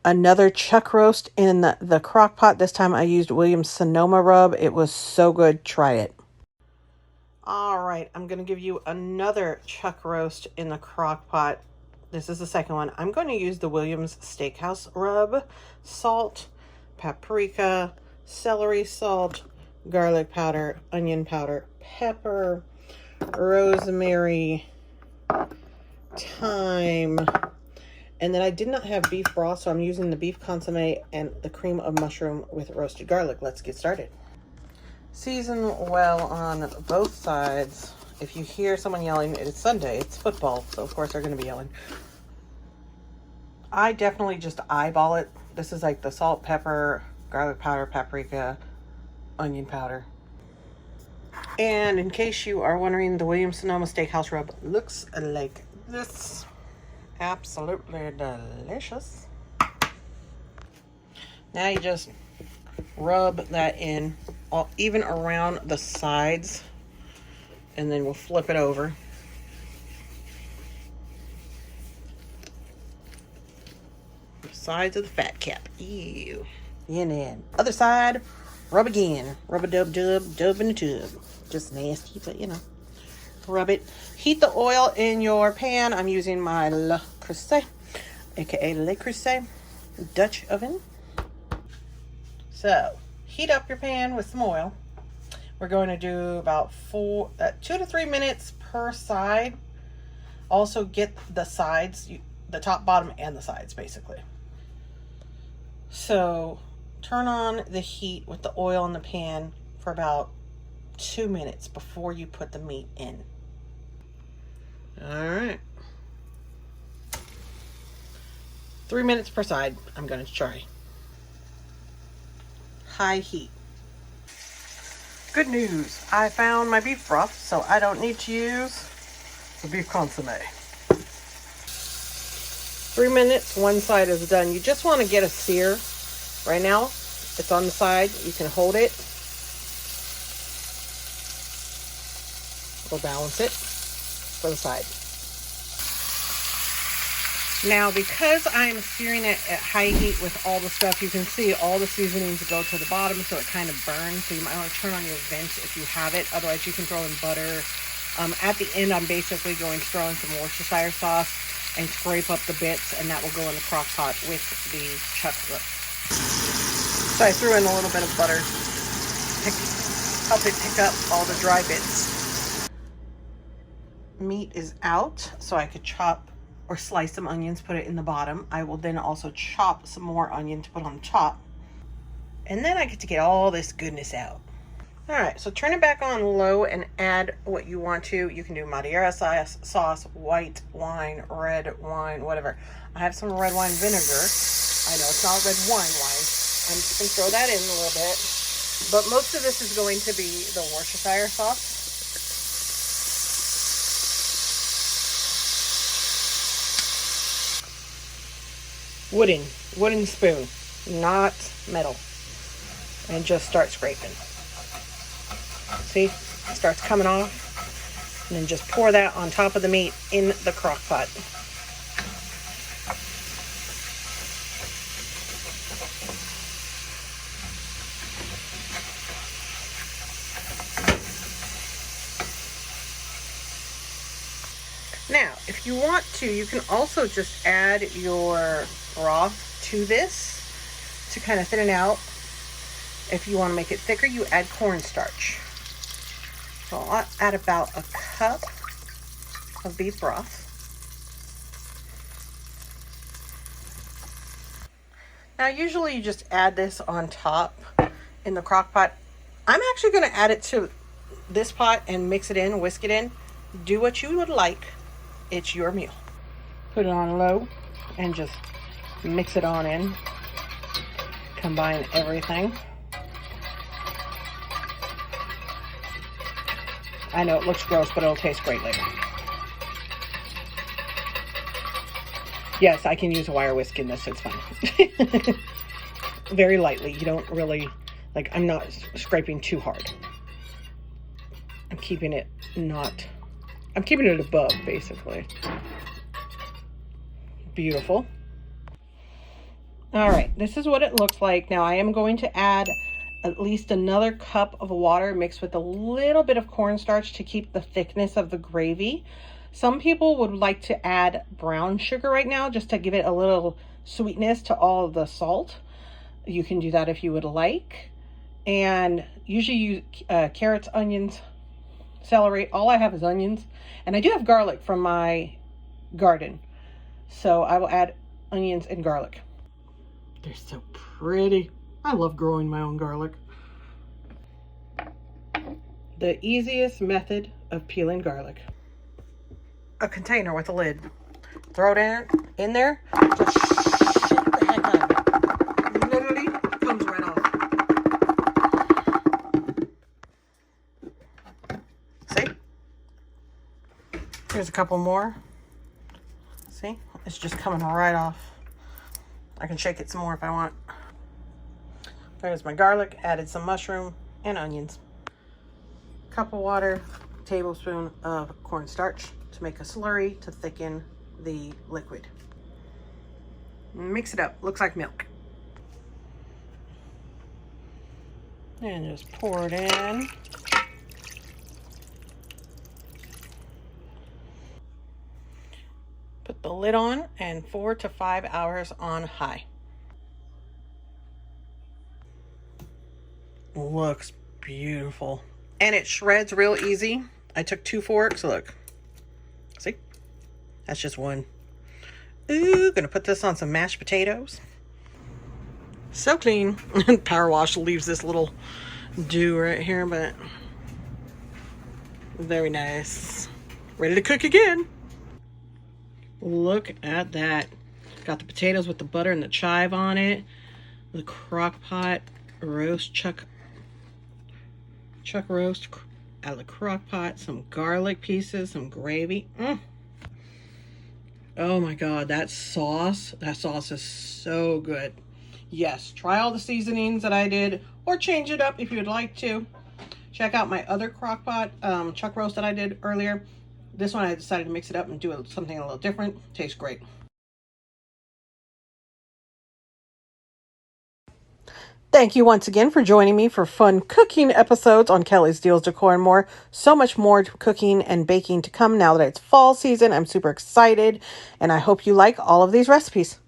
Another chuck roast in the crock pot. This time I used Williams Sonoma rub. It was so good. Try it. All right, I'm going to give you another chuck roast in the crock pot. This is the second one. I'm going to use the Williams Steakhouse rub, salt, paprika, celery salt, garlic powder, onion powder, pepper, rosemary, thyme. And then I did not have beef broth, so I'm using the beef consomme and the cream of mushroom with roasted garlic. Let's get started. Season well on both sides. If you hear someone yelling, it's Sunday, it's football, so of course they're going to be yelling. I definitely just eyeball it. This is like the salt, pepper, garlic powder, paprika, onion powder. And in case you are wondering, the Williams Sonoma Steakhouse rub looks like this. Absolutely delicious. Now you just rub that in even around the sides, and then we'll flip it over. The sides of the fat cap. Ew. And then other side, rub again. Rub a dub in the tub. Just nasty, but you know. Rub it. Heat the oil in your pan. I'm using my Le Creuset, aka Le Creuset Dutch oven. So, heat up your pan with some oil. We're going to do about 2 to 3 minutes per side. Also get the sides, the top, bottom, and the sides, basically. So, turn on the heat with the oil in the pan for about 2 minutes before you put the meat in. All right. 3 minutes per side, I'm going to try. High heat. Good news, I found my beef broth, so I don't need to use the beef consomme. 3 minutes, one side is done. You just want to get a sear. Right now, it's on the side. You can hold it or balance it for the side. Now, because I'm searing it at high heat with all the stuff, you can see all the seasonings go to the bottom, so it kind of burns. So you might want to turn on your vent if you have it. Otherwise, you can throw in butter. At the end, I'm basically going to throw in some Worcestershire sauce and scrape up the bits, and that will go in the crock pot with the chuck roast. So I threw in a little bit of butter, help it pick up all the dry bits. Meat is out, so I could chop or slice some onions, put it in the bottom. I will then also chop some more onion to put on the top. And then I get to get all this goodness out. All right, so turn it back on low and add what you want to. You can do Madeira sauce, white wine, red wine, whatever. I have some red wine vinegar. I know it's not red wine. I'm just going to throw that in a little bit. But most of this is going to be the Worcestershire sauce. Wooden spoon, not metal. And just start scraping. See, it starts coming off. And then just pour that on top of the meat in the crock pot. Now, if you want to, you can also just add your broth to this to kind of thin it out. If you want to make it thicker, you add cornstarch. So I'll add about a cup of beef broth. Now, usually you just add this on top in the crock pot. I'm actually going to add it to this pot and mix it in, whisk it in. Do what you would like. It's your meal. Put it on low and just mix it on in. Combine everything. I know it looks gross, but it'll taste great later. Yes, I can use a wire whisk in this. It's fine. Very lightly. You don't really, like, I'm not scraping too hard. I'm keeping it above, basically. Beautiful. All right, this is what it looks like. Now I am going to add at least another cup of water mixed with a little bit of cornstarch to keep the thickness of the gravy. Some people would like to add brown sugar right now just to give it a little sweetness to all of the salt. You can do that if you would like. And usually use carrots, onions, celery. All I have is onions. And I do have garlic from my garden. So I will add onions and garlic. They're so pretty. I love growing my own garlic. The easiest method of peeling garlic. A container with a lid. Throw it in there. Just shake the heck out of it. Literally comes right off. See? Here's a couple more. See? It's just coming right off. I can shake it some more if I want. There's my garlic. Added some mushroom and onions. Cup of water. Tablespoon of cornstarch to make a slurry to thicken the liquid. Mix it up. Looks like milk. And just pour it in. Put the lid on and 4 to 5 hours on high. Looks beautiful. And it shreds real easy. I took 2 forks, look. See? That's just one. Ooh, gonna put this on some mashed potatoes. So clean. Power wash leaves this little dew right here, but very nice. Ready to cook again. Look at that. Got the potatoes with the butter and the chive on it. The Crockpot roast chuck roast out of the Crockpot. Some garlic pieces, some gravy. Oh my God, that sauce is so good. Yes, try all the seasonings that I did or change it up if you would like to. Check out my other Crockpot chuck roast that I did earlier. This one I decided to mix it up and do something a little different. Tastes great. Thank you once again for joining me for fun cooking episodes on Kelly's Deals, Decor, and more. So much more cooking and baking to come now that it's fall season. I'm super excited, and I hope you like all of these recipes.